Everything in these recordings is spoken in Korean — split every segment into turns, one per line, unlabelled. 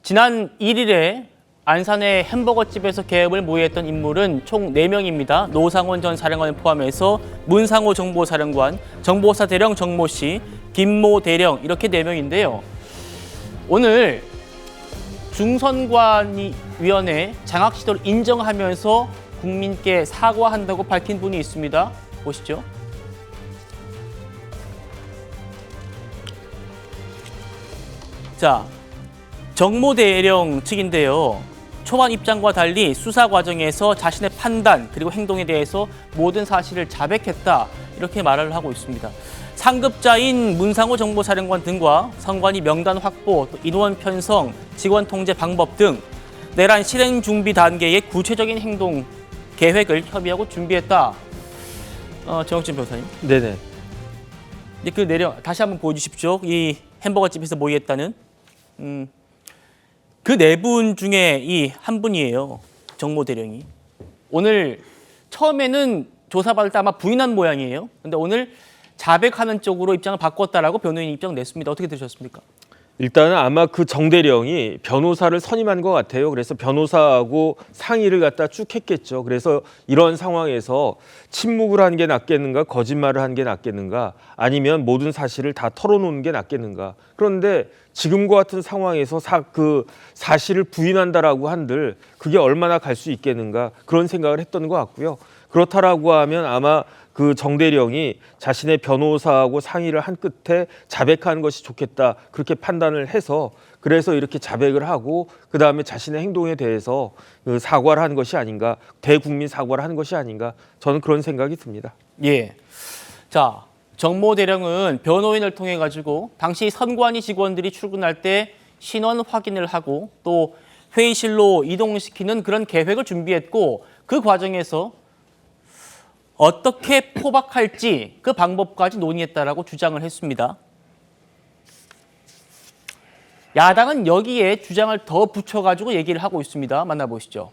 지난 1일에 안산의 햄버거집에서 계엄을 모의했던 인물은 총 4명입니다. 노상원 전 사령관을 포함해서 문상호 정보사령관, 정보사 대령 정모 씨, 김모 대령 이렇게 4명인데요. 오늘 중선관위원회 장악 시도를 인정하면서 국민께 사과한다고 밝힌 분이 있습니다. 보시죠. 자, 정모 대령 측인데요. 초반 입장과 달리 수사 과정에서 자신의 판단 그리고 행동에 대해서 모든 사실을 자백했다 이렇게 말을 하고 있습니다. 상급자인 문상호 정보사령관 등과 선관위 명단 확보, 또 인원 편성, 직원 통제 방법 등 내란 실행 준비 단계의 구체적인 행동 계획을 협의하고 준비했다. 정혁진 변호사님.
네네.
이제 그 내용 다시 한번 보여주십시오. 이 햄버거집에서 모의했다는 그 4분 중에 이 한 분이에요. 정모 대령이. 오늘 처음에는 조사받을 때 아마 부인한 모양이에요. 근데 오늘 자백하는 쪽으로 입장을 바꿨다라고 변호인이 입장을 냈습니다. 어떻게 들으셨습니까?
일단은 아마 그 정대령이 변호사를 선임한 것 같아요. 그래서 변호사하고 상의를 갖다 쭉 했겠죠. 그래서 이런 상황에서 침묵을 한 게 낫겠는가, 거짓말을 한 게 낫겠는가, 아니면 모든 사실을 다 털어놓는 게 낫겠는가. 그런데 지금과 같은 상황에서 그 사실을 부인한다라고 한들 그게 얼마나 갈 수 있겠는가 그런 생각을 했던 것 같고요. 그렇다라고 하면 아마 그 정대령이 자신의 변호사하고 상의를 한 끝에 자백하는 것이 좋겠다 그렇게 판단을 해서 그래서 이렇게 자백을 하고 그다음에 자신의 행동에 대해서 사과를 한 것이 아닌가, 대국민 사과를 한 것이 아닌가 저는 그런 생각이 듭니다.
예. 자, 정모 대령은 변호인을 통해 가지고 당시 선관위 직원들이 출근할 때 신원 확인을 하고 또 회의실로 이동시키는 그런 계획을 준비했고 그 과정에서 어떻게 포박할지 그 방법까지 논의했다라고 주장을 했습니다. 야당은 여기에 주장을 더 붙여가지고 얘기를 하고 있습니다. 만나보시죠.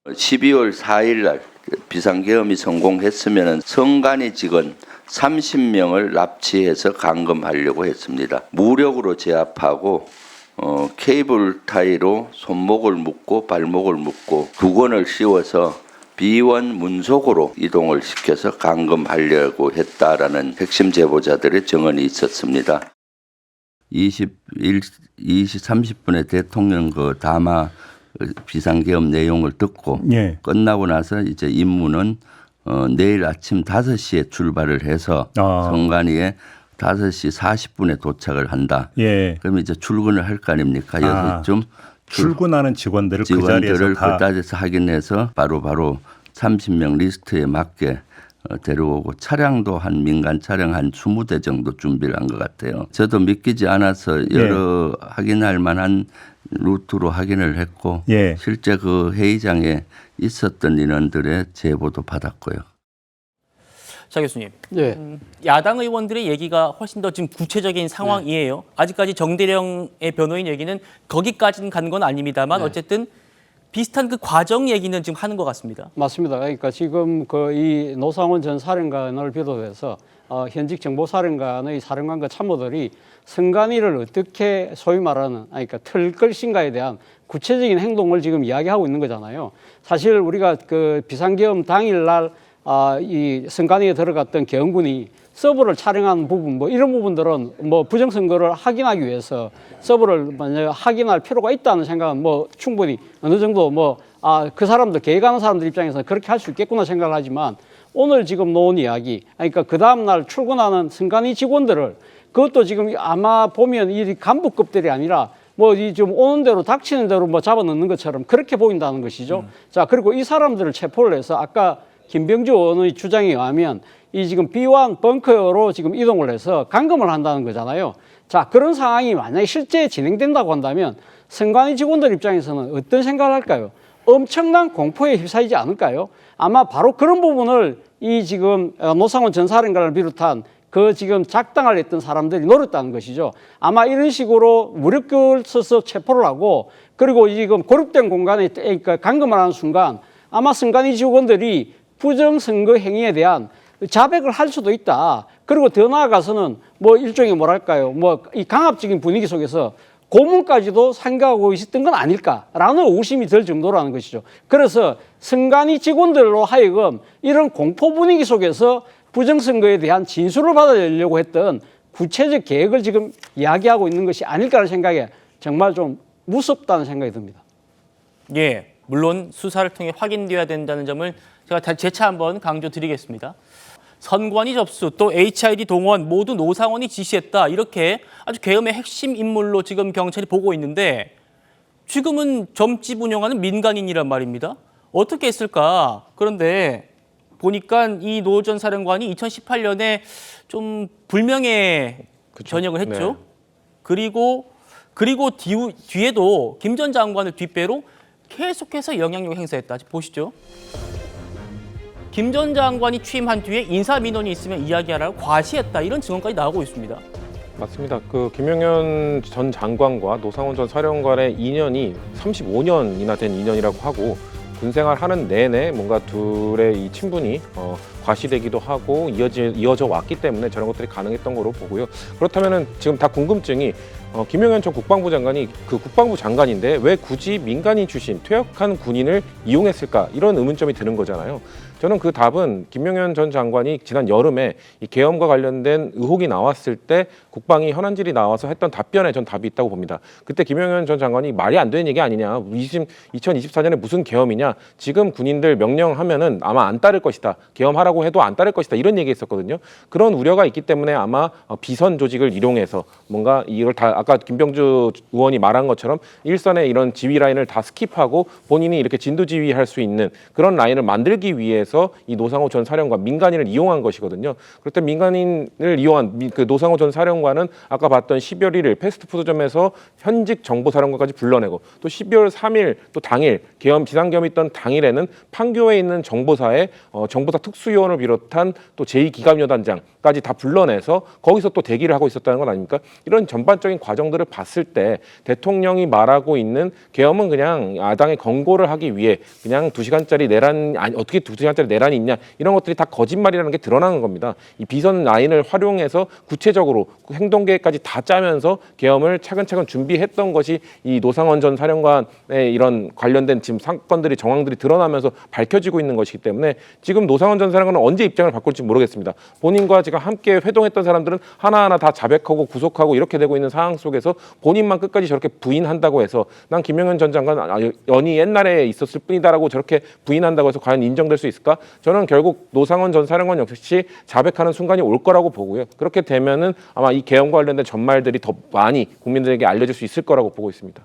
12월 4일 날 비상계엄이 성공했으면 선관위 직원 30명을 납치해서 감금하려고 했습니다. 무력으로 제압하고 케이블 타이로 손목을 묶고 발목을 묶고 두건을 씌워서 비원 문속으로 이동을 시켜서 감금하려고 했다라는 핵심 제보자들의 증언이 있었습니다. 30분에 대통령 그 담화 비상계엄 내용을 듣고
예.
끝나고 나서 이제 임무는 내일 아침 5시에 출발을 해서 선관위에 5시 40분에 도착을 한다.
예.
그럼 이제 출근을 할 거 아닙니까? 6시쯤.
출근하는 직원들을 그 자리에서
그 자리에서 확인해서 바로 30명 리스트에 맞게 데려오고 차량도 한 민간 차량 한 20대 정도 준비를 한 것 같아요. 저도 믿기지 않아서 여러 확인할 만한 루트로 확인을 했고 실제 그 회의장에 있었던 인원들의 제보도 받았고요.
자 교수님, 야당 의원들의 얘기가 훨씬 더 지금 구체적인 상황이에요. 아직까지 정대령의 변호인 얘기는 거기까지는 간 건 아닙니다만 어쨌든 비슷한 그 과정 얘기는 지금 하는 것 같습니다.
맞습니다. 그러니까 지금 이 노상원 전 사령관을 비롯해서 현직 정보사령관의 사령관과 참모들이 선관위를 어떻게 소위 말하는 그러니까 틀 것인가에 대한 구체적인 행동을 지금 이야기하고 있는 거잖아요. 사실 우리가 그 비상계엄 당일날 이 선관위에 들어갔던 계엄군이 서버를 촬영한 부분 이런 부분들은 부정선거를 확인하기 위해서 서버를 확인할 필요가 있다는 생각은 충분히 어느 정도 그 사람들 계획하는 사람들 입장에서는 그렇게 할 수 있겠구나 생각을 하지만 오늘 지금 놓은 이야기 그러니까 그 다음날 출근하는 선관위 직원들을 그것도 지금 아마 보면 이 간부급들이 아니라 이 좀 오는 대로 닥치는 대로 잡아넣는 것처럼 그렇게 보인다는 것이죠. 자, 그리고 이 사람들을 체포를 해서 아까 김병주 의원의 주장에 의하면 이 지금 B1 벙커로 지금 이동을 해서 감금을 한다는 거잖아요. 자, 그런 상황이 만약에 실제 진행된다고 한다면 선관위 직원들 입장에서는 어떤 생각을 할까요? 엄청난 공포에 휩싸이지 않을까요? 아마 바로 그런 부분을 이 지금 노상원 전 사령관을 비롯한 그 지금 작당을 했던 사람들이 노렸다는 것이죠. 아마 이런 식으로 무력을 써서 체포를 하고 그리고 지금 고립된 공간에 감금을 하는 순간 아마 선관위 직원들이 부정선거 행위에 대한 자백을 할 수도 있다. 그리고 더 나아가서는 일종의 뭐랄까요. 이 강압적인 분위기 속에서 고문까지도 생각하고 있었던 건 아닐까라는 의심이 들 정도라는 것이죠. 그래서 선관위 직원들로 하여금 이런 공포 분위기 속에서 부정선거에 대한 진술을 받아내려고 했던 구체적 계획을 지금 이야기하고 있는 것이 아닐까라는 생각에 정말 좀 무섭다는 생각이 듭니다.
예, 물론 수사를 통해 확인되어야 된다는 점을 제가 재차 한번 강조드리겠습니다. 선관위 접수 또 HID 동원 모두 노상원이 지시했다. 이렇게 아주 계엄의 핵심 인물로 지금 경찰이 보고 있는데 지금은 점집 운영하는 민간인이란 말입니다. 어떻게 했을까? 그런데 보니까 이 노 전 사령관이 2018년에 좀 불명예 전역을 했죠.
네.
그리고 뒤에도 김 전 장관을 뒷배로 계속해서 영향력을 행사했다. 보시죠. 김 전 장관이 취임한 뒤에 인사 민원이 있으면 이야기하라고 과시했다. 이런 증언까지 나오고 있습니다.
맞습니다. 그 김용현 전 장관과 노상원 전 사령관의 인연이 35년이나 된 인연이라고 하고 군생활 하는 내내 뭔가 둘의 이 친분이 과시되기도 하고 이어져 왔기 때문에 저런 것들이 가능했던 거로 보고요. 그렇다면은 지금 다 궁금증이 김용현 전 국방부 장관이 그 국방부 장관인데 왜 굳이 민간인 출신 퇴역한 군인을 이용했을까 이런 의문점이 드는 거잖아요. 저는 그 답은 김용현 전 장관이 지난 여름에 이 계엄과 관련된 의혹이 나왔을 때 국방위 현안질이 나와서 했던 답변에 전 답이 있다고 봅니다. 그때 김용현 전 장관이 말이 안 되는 얘기 아니냐. 2024년에 무슨 계엄이냐. 지금 군인들 명령하면은 아마 안 따를 것이다. 계엄하라고 해도 안 따를 것이다. 이런 얘기했었거든요. 그런 우려가 있기 때문에 아마 비선 조직을 이용해서 뭔가 이걸 다 아까 김병주 의원이 말한 것처럼 일선의 이런 지휘 라인을 다 스킵하고 본인이 이렇게 진두지휘할 수 있는 그런 라인을 만들기 위해서 이 노상호 전 사령관 민간인을 이용한 것이거든요. 그럴 때 민간인을 이용한 그 노상호 전 사령관은 아까 봤던 12월 1일 패스트푸드점에서 현직 정보사령관까지 불러내고 또 12월 3일 또 당일 비상계엄이 있던 당일에는 판교에 있는 정보사에 정보사 특수요원을 비롯한 또 제2기갑여단장까지 다 불러내서 거기서 또 대기를 하고 있었다는 건 아닙니까? 이런 전반적인 과정들을 봤을 때 대통령이 말하고 있는 계엄은 그냥 야당의 권고를 하기 위해 그냥 2시간짜리 내란 어떻게 2시간짜리 내란이 있냐 이런 것들이 다 거짓말이라는 게 드러나는 겁니다. 이 비선 라인을 활용해서 구체적으로 행동계획까지 다 짜면서 계엄을 차근차근 준비했던 것이 이 노상원 전 사령관의 이런 관련된 지금 사건들이 정황들이 드러나면서 밝혀지고 있는 것이기 때문에 지금 노상원 전 사령관은 언제 입장을 바꿀지 모르겠습니다. 본인과 지금 함께 회동했던 사람들은 하나하나 다 자백하고 구속하고 이렇게 되고 있는 상황 속에서 본인만 끝까지 저렇게 부인한다고 해서 난 김용현 전 장관 연이 옛날에 있었을 뿐이다라고 저렇게 부인한다고 해서 과연 인정될 수 있을까? 저는 결국 노상원 전 사령관 역시 자백하는 순간이 올 거라고 보고요. 그렇게 되면은 아마 이 계엄과 관련된 전말들이 더 많이 국민들에게 알려질 수 있을 거라고 보고 있습니다.